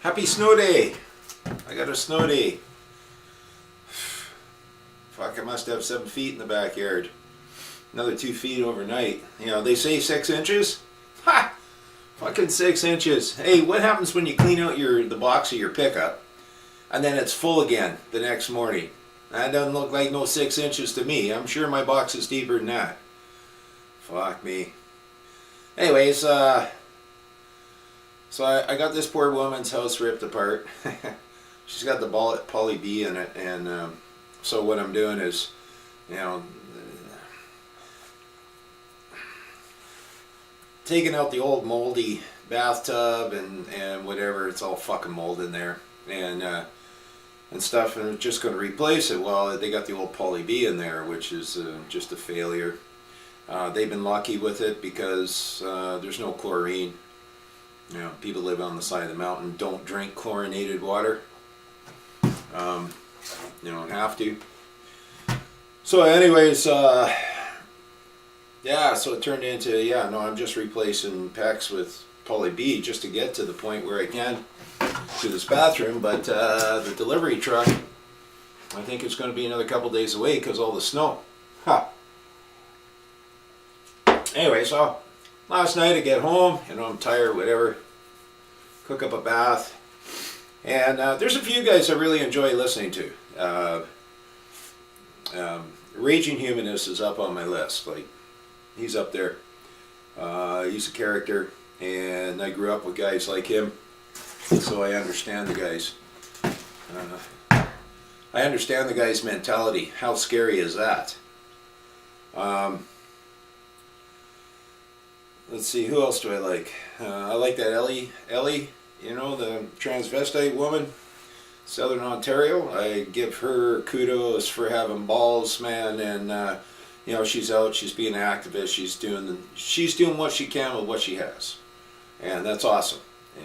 Happy snow day! I got a snow day. Fuck, I must have 7 feet in the backyard. Another 2 feet overnight. You know, they say 6 inches. Ha! Fucking 6 inches. Hey, what happens when you clean out the box of your pickup and then it's full again the next morning? That doesn't look like no 6 inches to me. I'm sure my box is deeper than that. Fuck me. Anyways, so I got this poor woman's house ripped apart. She's got the poly B in it, and so what I'm doing is, you know, taking out the old moldy bathtub and whatever. It's all fucking mold in there, and stuff, and I'm just going to replace it. Well, they got the old poly B in there, which is just a failure. They've been lucky with it because there's no chlorine. You know, people live on the side of the mountain, don't drink chlorinated water. You don't have to. So anyways, yeah, so it turned into, yeah, no, I'm just replacing PEX with poly B just to get to the point where I can to this bathroom. But the delivery truck, I think it's going to be another couple days away because all the snow. Huh. Anyway, so last night I get home, you know, I'm tired, whatever, cook up a bath, and there's a few guys I really enjoy listening to. Raging Humanist is up on my list. Like, he's up there. He's a character, and I grew up with guys like him, so I understand the guys. I understand the guy's mentality. How scary is that? Let's see, who else do I like? I like that Ellie, you know, the transvestite woman, Southern Ontario. I give her kudos for having balls, man, and you know, she's out, she's being an activist, she's doing what she can with what she has, and that's awesome.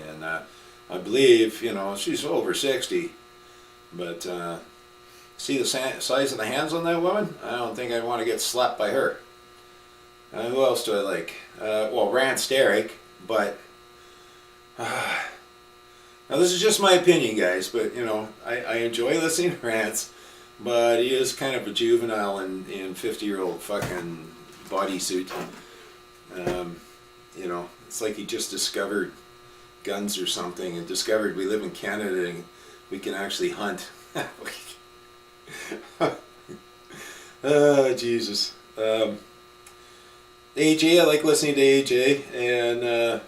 And I believe, you know, she's over 60, but see the size of the hands on that woman? I don't think I'd want to get slapped by her. Who else do I like? Well, Rance Derrick, but now this is just my opinion, guys, but you know, I enjoy listening to Rance, but he is kind of a juvenile in 50-year-old fucking bodysuit. You know, it's like he just discovered guns or something and discovered we live in Canada and we can actually hunt. Oh, Jesus. AJ, I like listening to AJ, and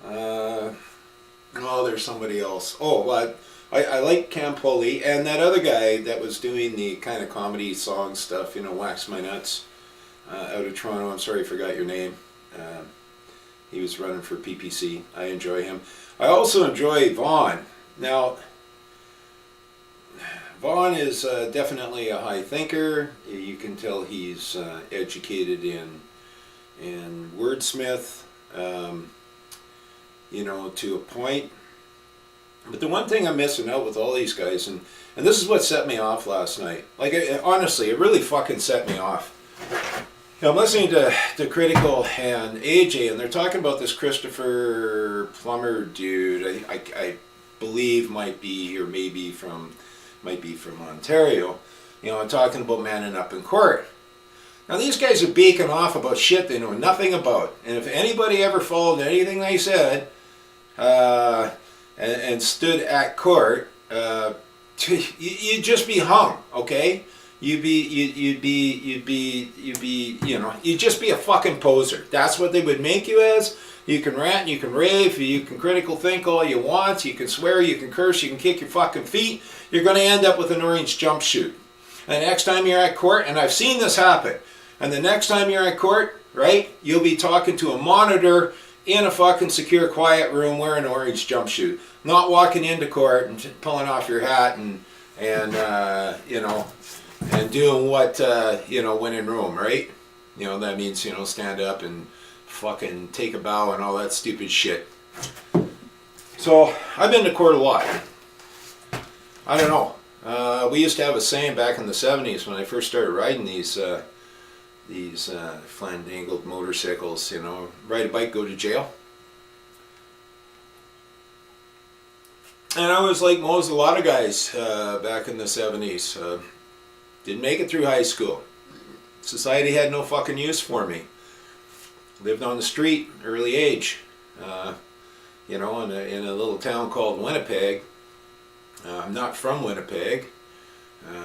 oh, there's somebody else. Oh, well, I like Campoli, and that other guy that was doing the kind of comedy song stuff, you know, Wax My Nuts, out of Toronto. I'm sorry I forgot your name. He was running for PPC. I enjoy him. I also enjoy Vaughn. Now, Vaughn is definitely a high thinker. You can tell he's educated in wordsmith, you know, to a point. But the one thing I'm missing out with all these guys, and this is what set me off last night. Like, honestly, it really fucking set me off. You know, I'm listening to Critical and AJ, and they're talking about this Christopher Plummer dude. I believe might be from Ontario, you know, talking about manning up in court. Now these guys are beaking off about shit they know nothing about, and if anybody ever followed anything they said and stood at court, you'd just be hung, okay? You'd be, you know, you'd just be a fucking poser. That's what they would make you as. You can rant, you can rave, you can critical think all you want, you can swear, you can curse, you can kick your fucking feet. You're going to end up with an orange jumpsuit. And the next time you're at court, and I've seen this happen, and the next time you're at court, right, you'll be talking to a monitor in a fucking secure, quiet room wearing an orange jumpsuit. Not walking into court and pulling off your hat and you know, and doing what, you know, when in Rome, right? You know, that means, you know, stand up and fucking take a bow and all that stupid shit. So I've been to court a lot. I don't know. We used to have a saying back in the 70s when I first started riding these flandangled motorcycles, you know, ride a bike, go to jail. And I was like most, a lot of guys back in the 70s. Didn't make it through high school. Society had no fucking use for me. Lived on the street, early age. You know, in a little town called Winnipeg. I'm not from Winnipeg.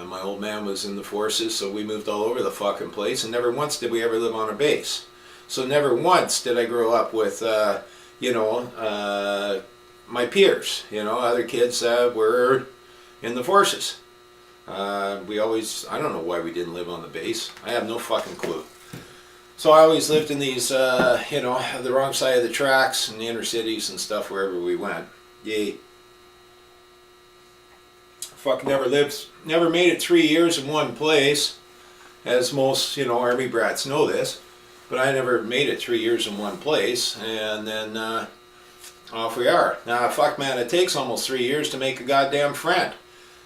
My old man was in the forces, so we moved all over the fucking place, and never once did we ever live on a base. So never once did I grow up with, you know, my peers. You know, other kids were in the forces. We always, I don't know why we didn't live on the base. I have no fucking clue. So I always lived in these, you know, the wrong side of the tracks in the inner cities and stuff wherever we went. Yay. Fuck, never made it 3 years in one place, as most, you know, army brats know this, but I never made it 3 years in one place, and then off we are. Now, fuck, man, it takes almost 3 years to make a goddamn friend.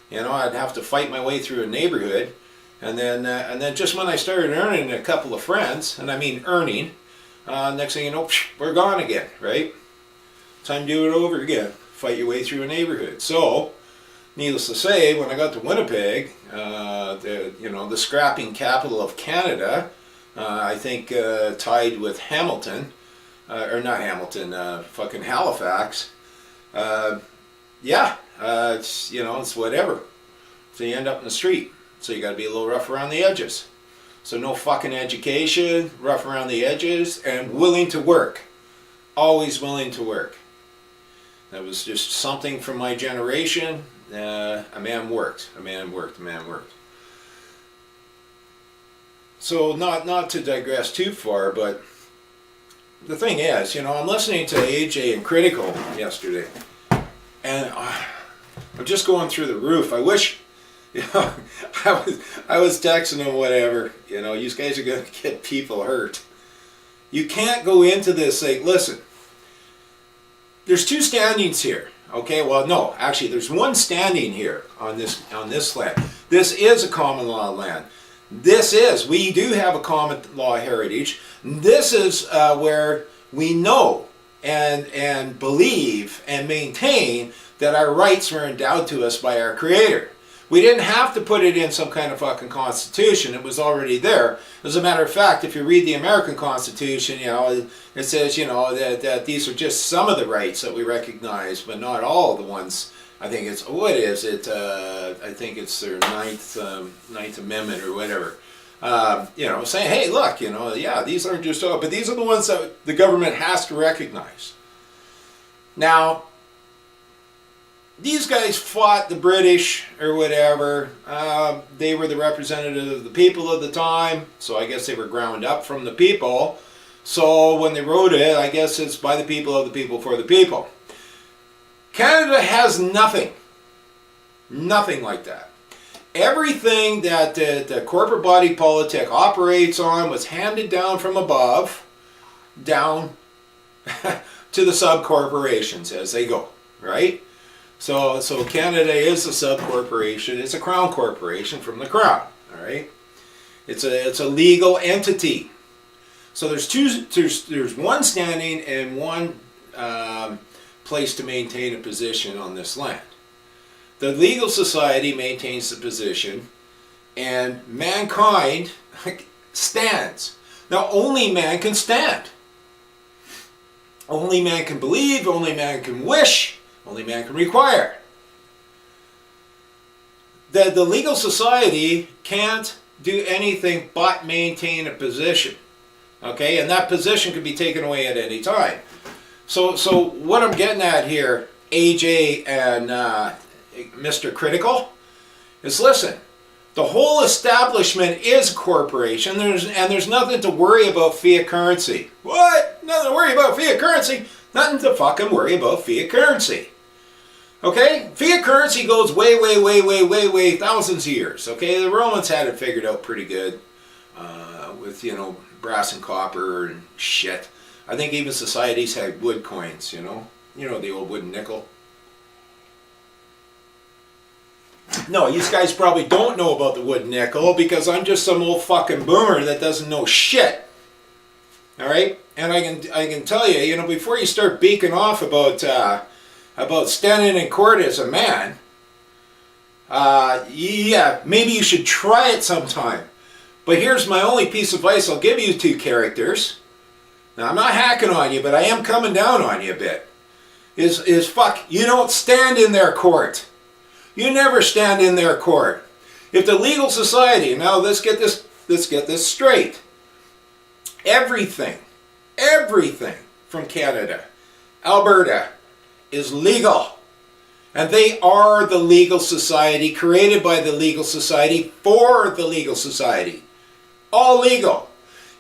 You know, I'd have to fight my way through a neighborhood, and then just when I started earning a couple of friends, and I mean earning, next thing you know, we're gone again, right? Time to do it over again. Fight your way through a neighborhood. So, needless to say, when I got to Winnipeg, you know, the scrapping capital of Canada, I think tied with Hamilton, or not Hamilton, fucking Halifax. Yeah, it's, you know, it's whatever. So you end up in the street. So you got to be a little rough around the edges. So no fucking education, rough around the edges, and willing to work. Always willing to work. That was just something from my generation. A man worked. A man worked. A man worked. So not to digress too far, but the thing is, you know, I'm listening to AJ and Critical yesterday, and I'm just going through the roof. I wish, you know, I was texting them, whatever, you know, you guys are going to get people hurt. You can't go into this like, listen, there's two standings here. Okay, well, no, actually, there's one standing here on this land. This is a common law land. We do have a common law heritage. This is where we know and believe and maintain that our rights were endowed to us by our Creator. We didn't have to put it in some kind of fucking constitution. It was already there. As a matter of fact, if you read the American Constitution, you know, it says, you know, that these are just some of the rights that we recognize, but not all of the ones. I think it's, what is it? I think it's their Ninth Amendment or whatever. You know, saying, hey, look, you know, yeah, these aren't just, but these are the ones that the government has to recognize. Now, these guys fought the British or whatever. They were the representative of the people at the time, so I guess they were ground up from the people. So when they wrote it, I guess it's by the people, of the people, for the people. Canada has nothing. Nothing like that. Everything that the corporate body politic operates on was handed down from above, down to the sub-corporations as they go, right? So Canada is a sub-corporation. It's a crown corporation from the crown, all right? It's a legal entity. So there's one standing and one place to maintain a position on this land. The legal society maintains the position, and mankind stands. Now, only man can stand. Only man can believe, only man can wish, only man can require. The legal society can't do anything but maintain a position. Okay, and that position can be taken away at any time. So what I'm getting at here, AJ and Mr. Critical, is listen, the whole establishment is a corporation, and there's nothing to worry about fiat currency. What? Nothing to worry about fiat currency? Nothing to fucking worry about fiat currency. Okay? Fiat currency goes way thousands of years. Okay? The Romans had it figured out pretty good with, you know, brass and copper and shit. I think even societies had wood coins, you know? You know, the old wooden nickel. No, you guys probably don't know about the wooden nickel because I'm just some old fucking boomer that doesn't know shit. All right? And I can tell you, you know, before you start beaking off about about standing in court as a man, yeah, maybe you should try it sometime. But here's my only piece of advice I'll give you two characters. Now, I'm not hacking on you, but I am coming down on you a bit. Is fuck, you don't stand in their court. You never stand in their court. If the legal society, now let's get this straight. Everything from Canada, Alberta, is legal. And they are the legal society, created by the legal society, for the legal society. All legal.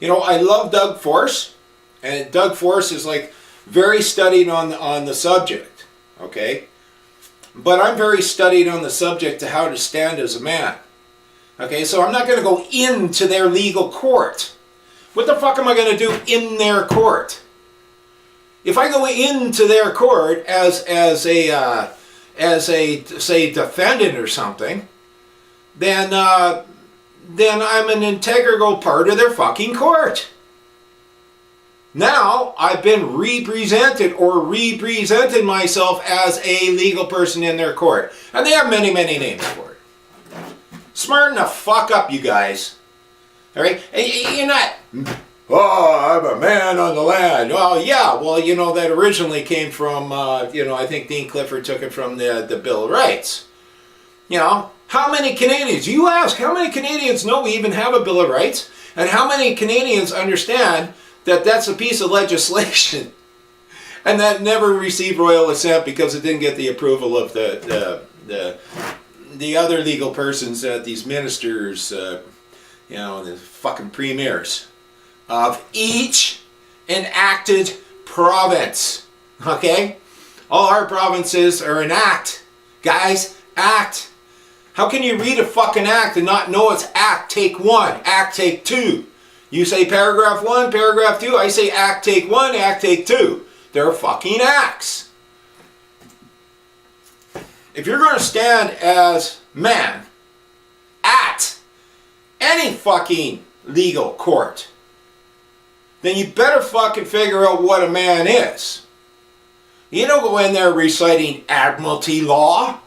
You know, I love Doug Force, and Doug Force is like very studied on the subject, okay? But I'm very studied on the subject to how to stand as a man. Okay, so I'm not going to go into their legal court. What the fuck am I going to do in their court? If I go into their court as a say defendant or something, then I'm an integral part of their fucking court. Now I've been represented or represented myself as a legal person in their court, and they have many names for it. Smarten the fuck up, you guys. All right, and you're not. Oh, I'm a man on the land. Oh, yeah. Well, you know, that originally came from, you know, I think Dean Clifford took it from the Bill of Rights. You know, how many Canadians, you ask, how many Canadians know we even have a Bill of Rights? And how many Canadians understand that that's a piece of legislation and that never received royal assent because it didn't get the approval of the other legal persons, these ministers, you know, the fucking premiers of each enacted province. Okay? All our provinces are an act. Guys, act. How can you read a fucking act and not know it's act take 1, act take 2? You say paragraph 1, paragraph 2, I say act take 1, act take 2. They're fucking acts. If you're going to stand as man at any fucking legal court, then you better fucking figure out what a man is. You don't go in there reciting admiralty law.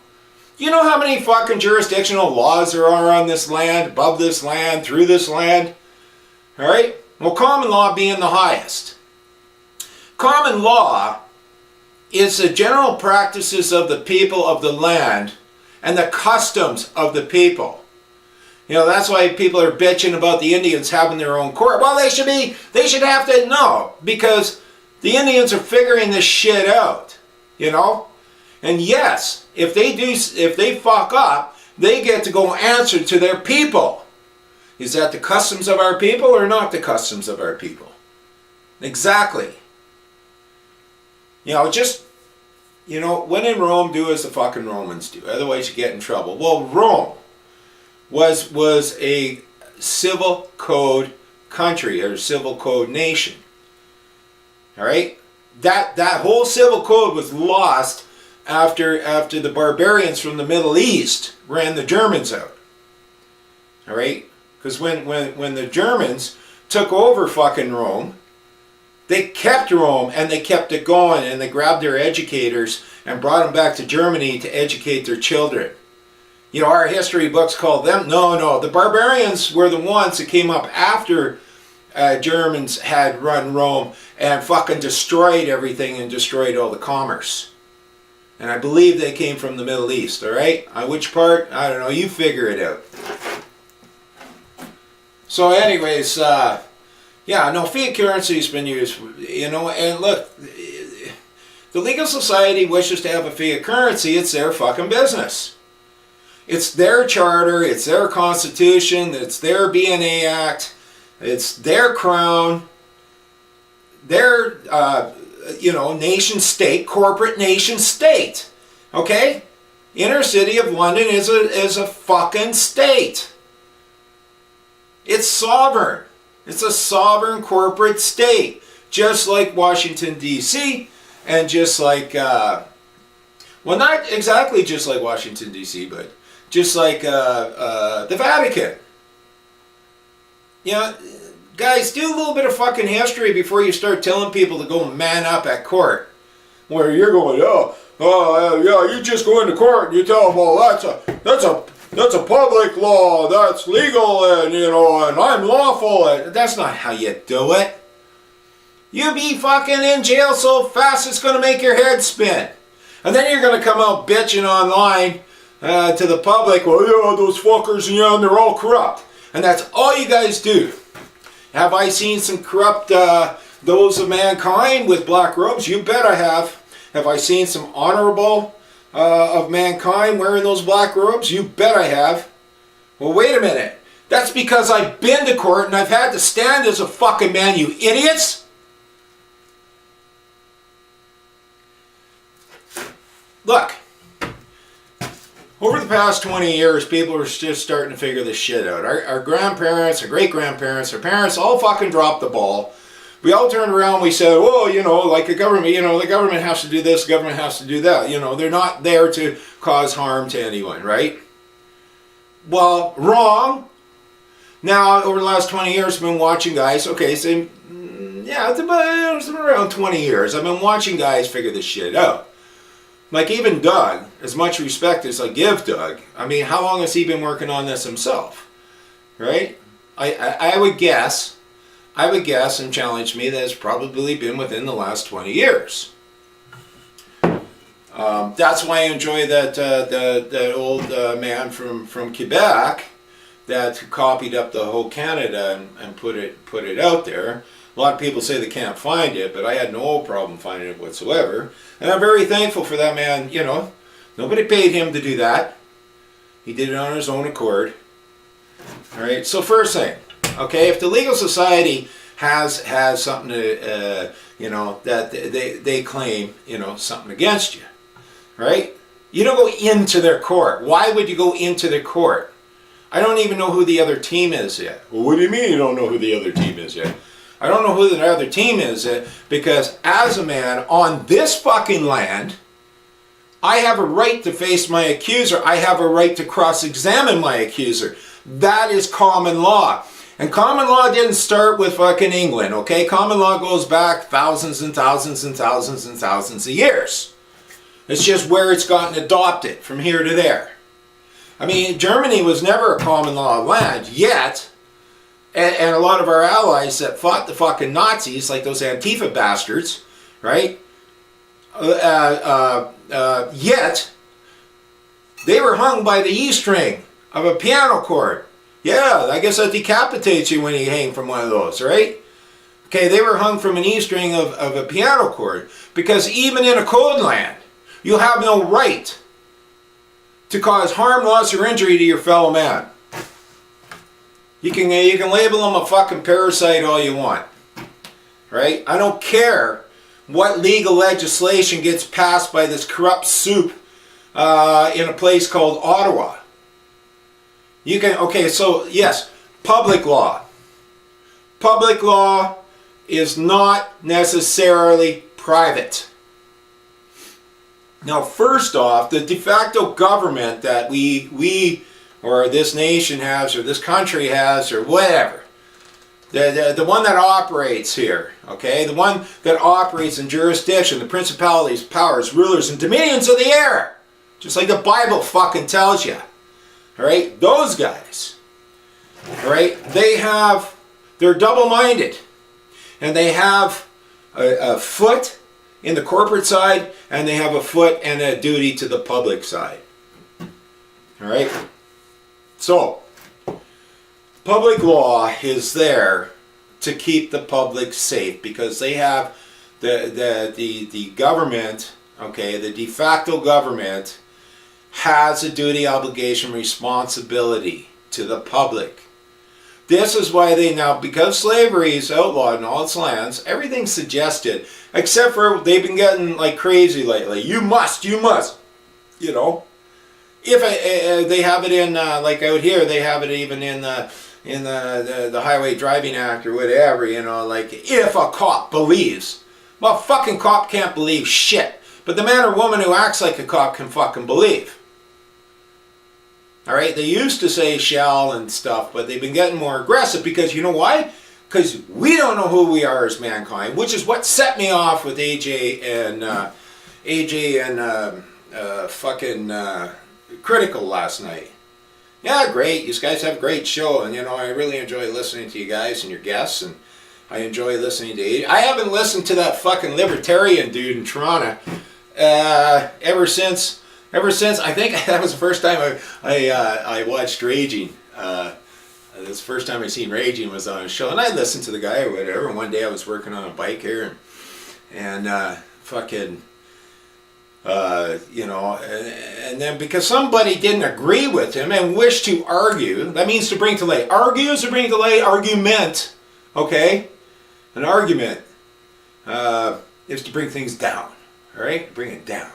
You know how many fucking jurisdictional laws there are on this land, above this land, through this land? Alright? Well, common law being the highest. Common law is the general practices of the people of the land and the customs of the people. You know, that's why people are bitching about the Indians having their own court. Well, they should have to know, because the Indians are figuring this shit out, you know? And yes, if they fuck up, they get to go answer to their people. Is that the customs of our people or not the customs of our people? Exactly. You know, just, you know, when in Rome, do as the fucking Romans do. Otherwise you get in trouble. Well, Rome was a civil code country, or civil code nation. Alright? That whole civil code was lost after the barbarians from the Middle East ran the Germans out. Alright? Because when the Germans took over fucking Rome, they kept Rome and they kept it going, and they grabbed their educators and brought them back to Germany to educate their children. You know, our history books call them, no, the barbarians were the ones that came up after Germans had run Rome and fucking destroyed everything and destroyed all the commerce. And I believe they came from the Middle East, alright? On which part? I don't know, you figure it out. So anyways, yeah, no, fiat currency has been used, you know, and look, the legal society wishes to have a fiat currency, it's their fucking business. It's their charter, it's their constitution, it's their BNA Act, it's their crown, their, you know, nation state, corporate nation state. Okay? Inner city of London is a fucking state. It's sovereign. It's a sovereign corporate state. Just like Washington, D.C., and just like, well, not exactly just like Washington, D.C., but just like the Vatican. You know, guys, do a little bit of fucking history before you start telling people to go man up at court. Where you're going, oh, oh yeah, you just go into court and you tell them, well, that's a public law, that's legal, and you know, and I'm lawful. And that's not how you do it. You be fucking in jail so fast it's gonna make your head spin, and then you're gonna come out bitching online to the public. Well, yeah, those fuckers, and yeah, they're all corrupt, and that's all you guys do. Have I seen some corrupt those of mankind with black robes? You bet I have. Have I seen some honorable of mankind wearing those black robes? You bet I have. Well, wait a minute. That's because I've been to court and I've had to stand as a fucking man, you idiots. Look, over the past 20 years, people are just starting to figure this shit out. Our grandparents, our great-grandparents, our parents all fucking dropped the ball. We all turned around, we said, well, you know, like the government, you know, the government has to do this, the government has to do that. You know, they're not there to cause harm to anyone, right? Well, wrong. Now, over the last 20 years, I've been watching guys, okay, so, yeah, it's been around 20 years. I've been watching guys figure this shit out. Like even Doug, as much respect as I give Doug, I mean, how long has he been working on this himself, right? I would guess, and challenge me, that it's probably been within the last 20 years. That's why I enjoy that old man from Quebec that copied up the whole Canada and put it out there. A lot of people say they can't find it, but I had no problem finding it whatsoever. And I'm very thankful for that man, you know. Nobody paid him to do that. He did it on his own accord. All right, so first thing, okay, if the legal society has something to, you know, that they claim, you know, something against you, right? You don't go into their court. Why would you go into their court? I don't even know who the other team is yet. Well, what do you mean you don't know who the other team is yet? I don't know who the other team is because as a man on this fucking land, I have a right to face my accuser. I have a right to cross-examine my accuser. That is common law. And common law didn't start with fucking England, okay? Common law goes back thousands and thousands and thousands and thousands of years. It's just where it's gotten adopted from here to there. I mean, Germany was never a common law land, yet. And a lot of our allies that fought the fucking Nazis, like those Antifa bastards, right? Yet, they were hung by the E string of a piano cord. Yeah, I guess that decapitates you when you hang from one of those, right? Okay, they were hung from an E string of a piano cord. Because even in a code land, you have no right to cause harm, loss, or injury to your fellow man. You can label them a fucking parasite all you want, right? I don't care what legal legislation gets passed by this corrupt soup in a place called Ottawa. You can, okay, so yes, public law. Public law is not necessarily private. Now, first off, the de facto government that we or this nation has, or this country has, or whatever. The one that operates here, okay? The one that operates in jurisdiction, the principalities, powers, rulers, and dominions of the air. Just like the Bible fucking tells you. Alright? Those guys. Alright? They're double-minded. And they have a foot in the corporate side, and they have a foot and a duty to the public side. Alright? So, public law is there to keep the public safe because they have the government, okay, the de facto government has a duty, obligation, responsibility to the public. This is why they now, because slavery is outlawed in all its lands, everything's suggested, except for they've been getting like crazy lately. You must, you know. If they have it in, like out here, they have it even in the Highway Driving Act or whatever, you know, like if a cop believes. Well, fucking cop can't believe shit. But the man or woman who acts like a cop can fucking believe. Alright, they used to say shall and stuff, but they've been getting more aggressive because, you know why? Because we don't know who we are as mankind, which is what set me off with AJ AJ and fucking Critical last night. Yeah, great. You guys have a great show, and I really enjoy listening to you guys and your guests, and I enjoy listening to AJ. I haven't listened to that fucking libertarian dude in Toronto ever since. I think that was the first time I watched Raging. This was the first time I seen Raging was on a show, and I listened to the guy or whatever. And one day I was working on a bike here, and fucking. And then because somebody didn't agree with him and wished to argue, that means to bring to light. Argue is to bring to light, argument, okay? An argument is to bring things down, all right? Bring it down.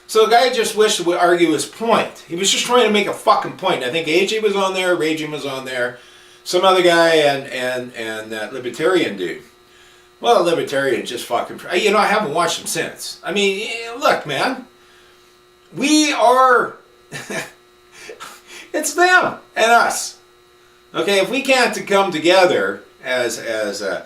So the guy just wished to argue his point. He was just trying to make a fucking point. I think AJ was on there, Raging was on there, some other guy, and that libertarian dude. Well, the libertarian just fucking... I haven't watched him since. I mean, look, man. We are... it's them and us. Okay, if we can't come together as a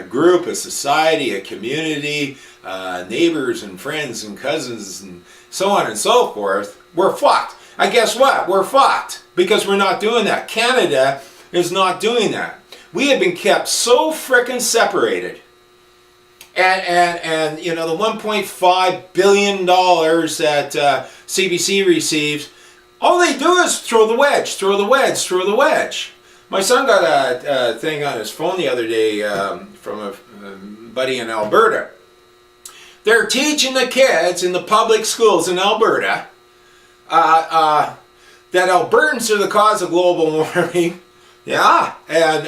group, a society, a community, neighbors and friends and cousins and so on and so forth, we're fucked. And guess what? We're fucked because we're not doing that. Canada is not doing that. We have been kept so frickin' separated. And the $1.5 billion that CBC receives, all they do is throw the wedge, throw the wedge, throw the wedge. My son got a thing on his phone the other day from a buddy in Alberta. They're teaching the kids in the public schools in Alberta that Albertans are the cause of global warming. Yeah, and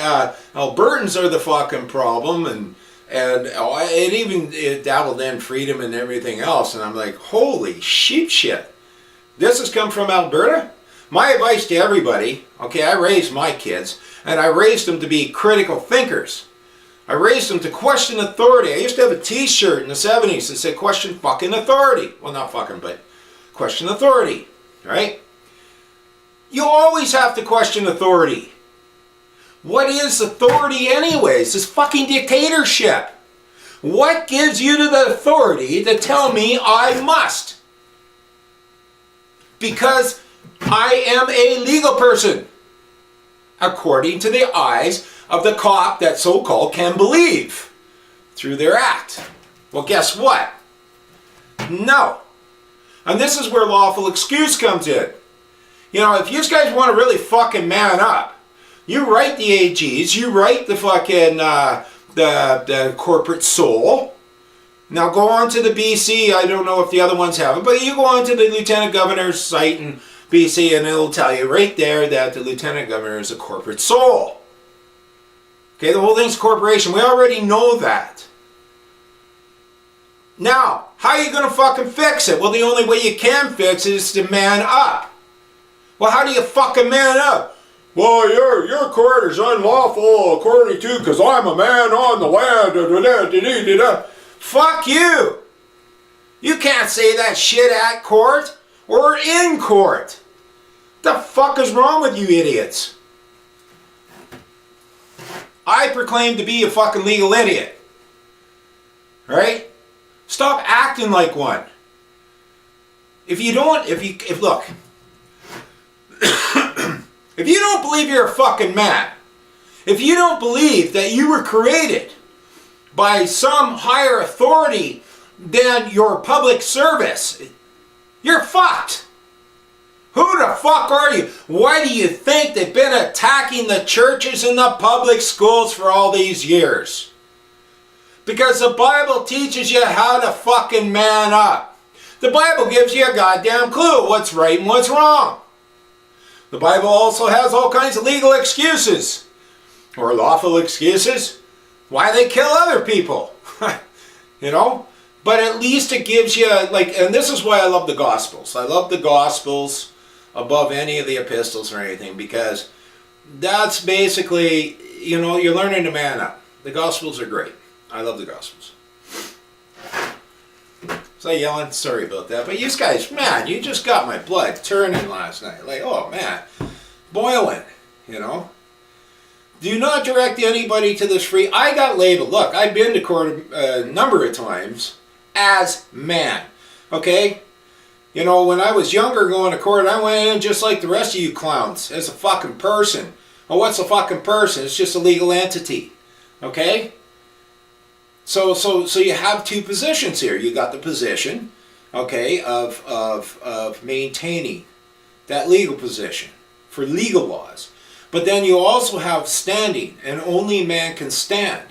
Albertans are the fucking problem, and it dabbled in freedom and everything else, and I'm like, holy shit. This has come from Alberta? My advice to everybody, okay, I raised my kids, and I raised them to be critical thinkers. I raised them to question authority. I used to have a t-shirt in the 70s that said question fucking authority. Well, not fucking, but question authority, right? You always have to question authority. What is authority anyways? It's fucking dictatorship. What gives you the authority to tell me I must? Because I am a legal person, according to the eyes of the cop that so-called can believe through their act. Well, guess what? No. And this is where lawful excuse comes in. If you guys want to really fucking man up, you write the AGs, you write the fucking, the corporate soul. Now go on to the BC, I don't know if the other ones have it, but you go on to the Lieutenant Governor's site in BC and it'll tell you right there that the Lieutenant Governor is a corporate soul. Okay, the whole thing's a corporation. We already know that. Now, how are you going to fucking fix it? Well, the only way you can fix it is to man up. Well, how do you fucking man up? Well, your court is unlawful according to, because I'm a man on the land. Fuck you. You can't say that shit at court or in court. The fuck is wrong with you idiots? I proclaim to be a fucking legal idiot. Right? Stop acting like one. Look, if you don't believe you're a fucking man, if you don't believe that you were created by some higher authority than your public service, you're fucked. Who the fuck are you? Why do you think they've been attacking the churches and the public schools for all these years? Because the Bible teaches you how to fucking man up. The Bible gives you a goddamn clue what's right and what's wrong. The Bible also has all kinds of legal excuses, or lawful excuses, why they kill other people. But at least it gives you, and this is why I love the Gospels. I love the Gospels above any of the epistles or anything, because that's basically, you're learning to man up. The Gospels are great. I love the Gospels. So yelling, sorry about that. But you guys, man, you just got my blood turning last night. Like, oh man, boiling, Do not direct anybody to this free. I got labeled. Look, I've been to court a number of times as man. Okay? You know, when I was younger going to court, I went in just like the rest of you clowns, as a fucking person. Oh, what's a fucking person? It's just a legal entity. Okay? So you have two positions here. You got the position, okay, of maintaining that legal position for legal laws. But then you also have standing, and only man can stand.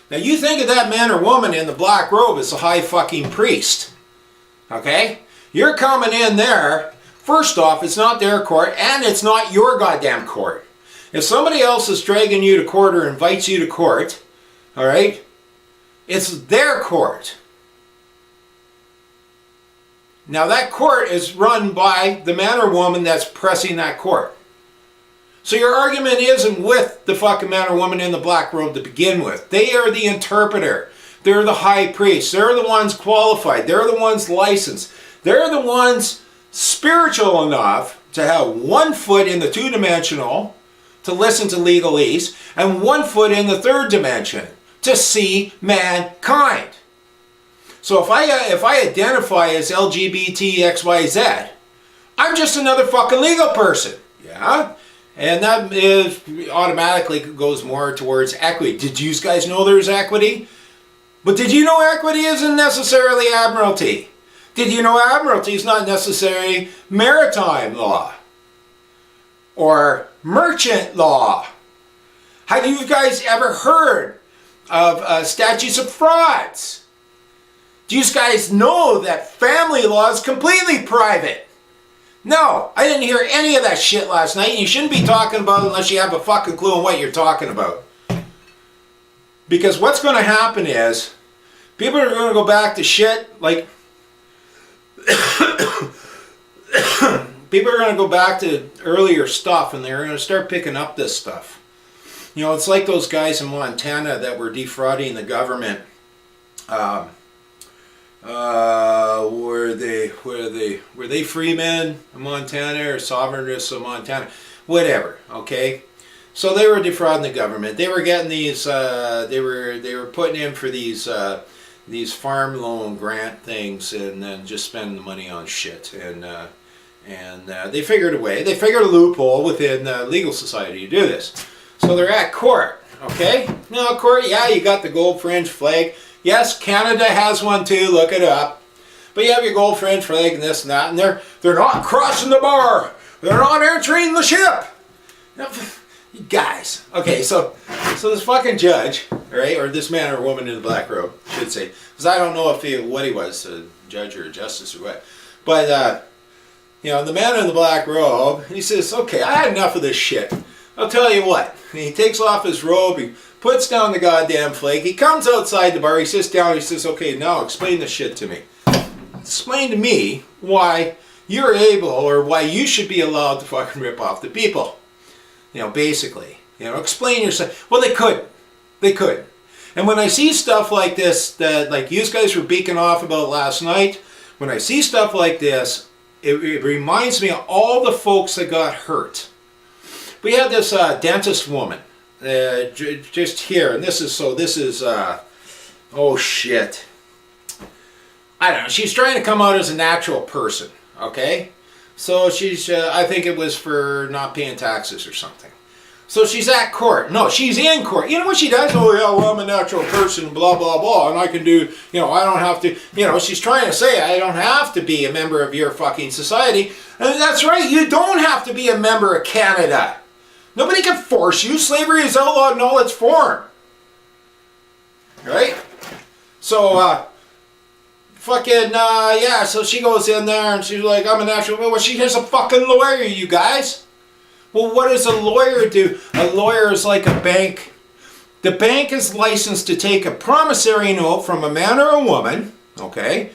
Now you think of that man or woman in the black robe as a high fucking priest. Okay? You're coming in there, first off, it's not their court, and it's not your goddamn court. If somebody else is dragging you to court or invites you to court, alright, it's their court. Now that court is run by the man or woman that's pressing that court. So your argument isn't with the fucking man or woman in the black robe to begin with. They are the interpreter. They're the high priest. They're the ones qualified. They're the ones licensed. They're the ones spiritual enough to have 1 foot in the two-dimensional, to listen to legalese, and 1 foot in the third dimension, to see mankind. So if I identify as LGBTXYZ, I'm just another fucking legal person. Yeah? And that is automatically goes more towards equity. Did you guys know there's equity? But did you know equity isn't necessarily admiralty? Did you know admiralty is not necessarily maritime law or merchant law? Have you guys ever heard of statutes of frauds? Do you guys know that family law is completely private? No, I didn't hear any of that shit last night, and you shouldn't be talking about it unless you have a fucking clue on what you're talking about. Because what's going to happen is, people are going to go back to shit like... people are going to go back to earlier stuff, and they're going to start picking up this stuff. You know, it's like those guys in Montana that were defrauding the government. Were they freemen of Montana or sovereignists of Montana? Whatever, okay? So they were defrauding the government. They were getting these, they were putting in for these farm loan grant things, and then just spending the money on shit. And they figured a way, they figured a loophole within legal society to do this. So they're at court, okay? Now court, yeah, you got the gold fringe flag. Yes, Canada has one too, look it up. But you have your gold fringe flag and this and that, and they're not crossing the bar. They're not entering the ship. You guys. Okay, so this fucking judge, right, or this man or woman in the black robe, I should say, because I don't know what he was, a judge or a justice or what. But, you know, the man in the black robe, he says, okay, I had enough of this shit. I'll tell you what. And he takes off his robe, he puts down the goddamn flag, he comes outside the bar, he sits down, he says, okay, now explain this shit to me. Explain to me why you're able, or why you should be allowed to fucking rip off the people. You know, basically. You know, explain yourself. Well, they could. They could. And when I see stuff like this, that like you guys were beaking off about last night, when I see stuff like this, it reminds me of all the folks that got hurt. We had this dentist woman, just here, and this is, oh shit. I don't know, she's trying to come out as a natural person, okay? So she's, I think it was for not paying taxes or something. So she's at court. No, she's in court. You know what she does? Oh yeah, well I'm a natural person, blah, blah, blah, and I can do, you know, I don't have to, you know, she's trying to say I don't have to be a member of your fucking society. And that's right, you don't have to be a member of Canada. Nobody can force you. Slavery is outlawed in all its form. Right? So, yeah, so she goes in there and she's like, I'm a natural, well, she's a fucking lawyer, you guys. Well, what does a lawyer do? A lawyer is like a bank. The bank is licensed to take a promissory note from a man or a woman, okay,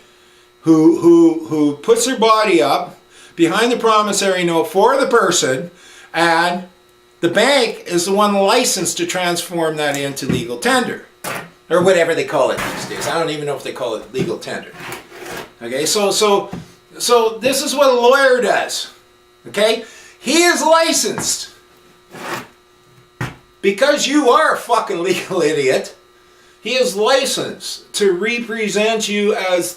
who puts their body up behind the promissory note for the person, and the bank is the one licensed to transform that into legal tender. Or whatever they call it these days. I don't even know if they call it legal tender. Okay, so this is what a lawyer does. Okay? He is licensed. Because you are a fucking legal idiot, He is licensed to represent you as